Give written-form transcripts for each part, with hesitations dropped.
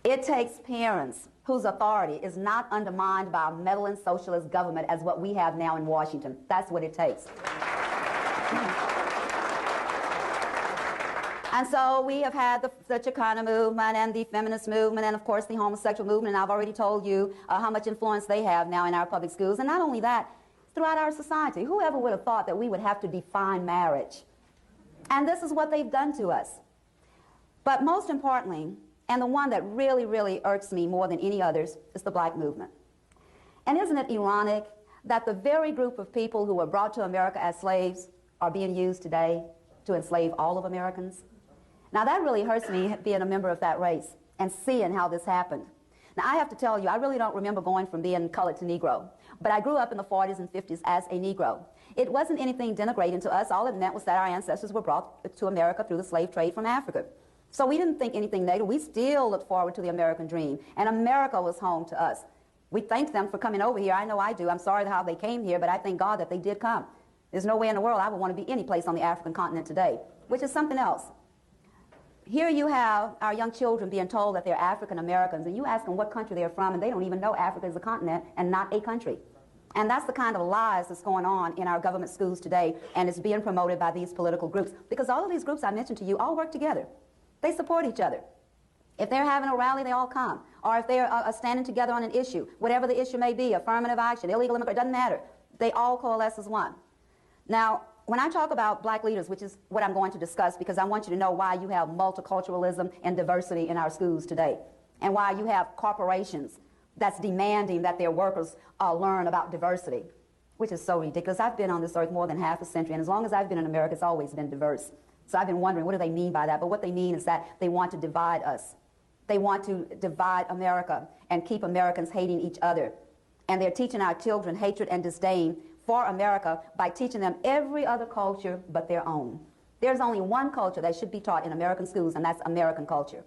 It takes parents whose authority is not undermined by a meddling socialist government as what we have now in Washington. That's what it takes. And so we have had the Chicana movement and the feminist movement and, of course, the homosexual movement. And I've already told you how much influence they have now in our public schools. And not only that, throughout our society. Whoever would have thought that we would have to define marriage? And this is what they've done to us. But most importantly, and the one that really, really irks me more than any others, is the black movement. And isn't it ironic that the very group of people who were brought to America as slaves are being used today to enslave all of Americans? Now that really hurts me, being a member of that race and seeing how this happened. Now I have to tell you, I really don't remember going from being colored to Negro, but I grew up in the 40s and 50s as a Negro. It wasn't anything denigrating to us. All it meant was that our ancestors were brought to America through the slave trade from Africa. So we didn't think anything negative. We still looked forward to the American dream, and America was home to us. We thank them for coming over here. I know I do. I'm sorry how they came here, but I thank God that they did come. There's no way in the world I would want to be any place on the African continent today, which is something else. Here you have our young children being told that they're African Americans, and you ask them what country they're from, and they don't even know Africa is a continent and not a country. And that's the kind of lies that's going on in our government schools today, and it's being promoted by these political groups. Because all of these groups I mentioned to you all work together. They support each other. If they're having a rally, they all come. Or if they're standing together on an issue, whatever the issue may be, affirmative action, illegal immigrant, doesn't matter. They all coalesce as one. Now, when I talk about black leaders, which is what I'm going to discuss, because I want you to know why you have multiculturalism and diversity in our schools today, and why you have corporations that's demanding that their workers learn about diversity, which is so ridiculous. I've been on this earth more than half a century, and as long as I've been in America, it's always been diverse. So I've been wondering, what do they mean by that? But what they mean is that they want to divide us. They want to divide America and keep Americans hating each other. And they're teaching our children hatred and disdain for America by teaching them every other culture but their own. There's only one culture that should be taught in American schools, and that's American culture.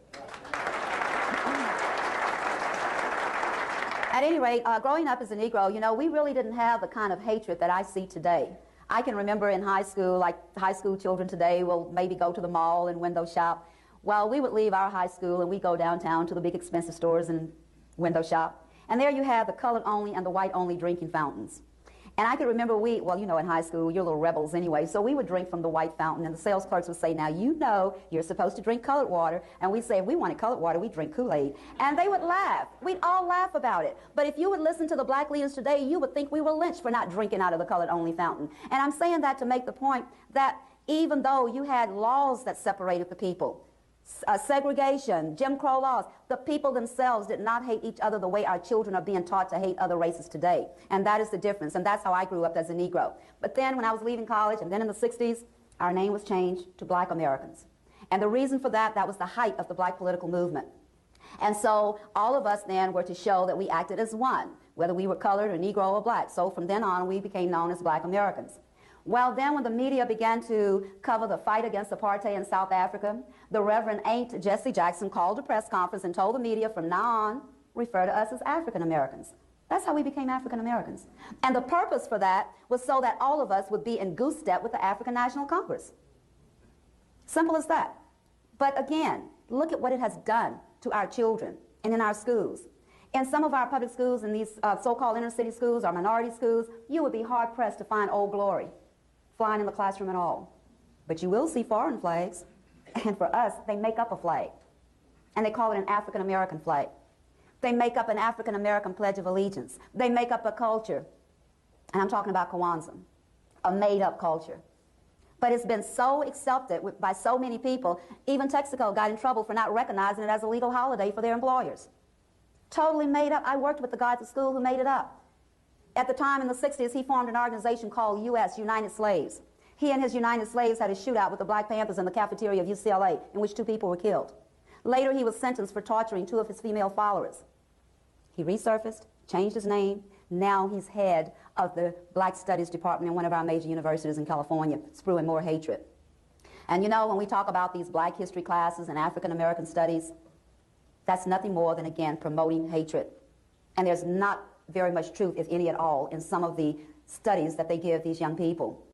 At any rate, growing up as a Negro, you know, we really didn't have the kind of hatred that I see today. I can remember in high school, like high school children today will maybe go to the mall and window shop. Well, we would leave our high school and we go downtown to the big expensive stores and window shop. And there you have the colored only and the white only drinking fountains. And I can remember well, you know, in high school, you're little rebels anyway, so we would drink from the white fountain, and the sales clerks would say, now, you know you're supposed to drink colored water. And we'd say, if we wanted colored water, we'd drink Kool-Aid. And they would laugh. We'd all laugh about it. But if you would listen to the black leaders today, you would think we were lynched for not drinking out of the colored only fountain. And I'm saying that to make the point that even though you had laws that separated the people, segregation, Jim Crow laws, the people themselves did not hate each other the way our children are being taught to hate other races today. And that is the difference. And that's how I grew up as a Negro. But then when I was leaving college, and then in the 60s, our name was changed to Black Americans. And the reason for that, that was the height of the black political movement. And so all of us then were to show that we acted as one, whether we were colored or Negro or black. So from then on, we became known as Black Americans. Well, then when the media began to cover the fight against apartheid in South Africa, the Reverend Aunt Jesse Jackson called a press conference and told the media from now on, refer to us as African Americans. That's how we became African Americans. And the purpose for that was so that all of us would be in goose step with the African National Congress. Simple as that. But again, look at what it has done to our children and in our schools. In some of our public schools, in these so-called inner city schools or minority schools, you would be hard-pressed to find Old Glory flying in the classroom at all. But you will see foreign flags, and for us, they make up a flag. And they call it an African American flag. They make up an African American Pledge of Allegiance. They make up a culture, and I'm talking about Kwanzaa, a made-up culture. But it's been so accepted by so many people, even Texaco got in trouble for not recognizing it as a legal holiday for their employers. Totally made up. I worked with the guy at the school who made it up. At the time in the 60s, he formed an organization called U.S. United Slaves. He and his United Slaves had a shootout with the Black Panthers in the cafeteria of UCLA, in which 2 people were killed. Later, he was sentenced for torturing 2 of his female followers. He resurfaced, changed his name. Now he's head of the Black Studies Department in one of our major universities in California, spewing more hatred. And you know, when we talk about these black history classes and African American studies, that's nothing more than, again, promoting hatred. And there's not very much truth, if any at all, in some of the studies that they give these young people.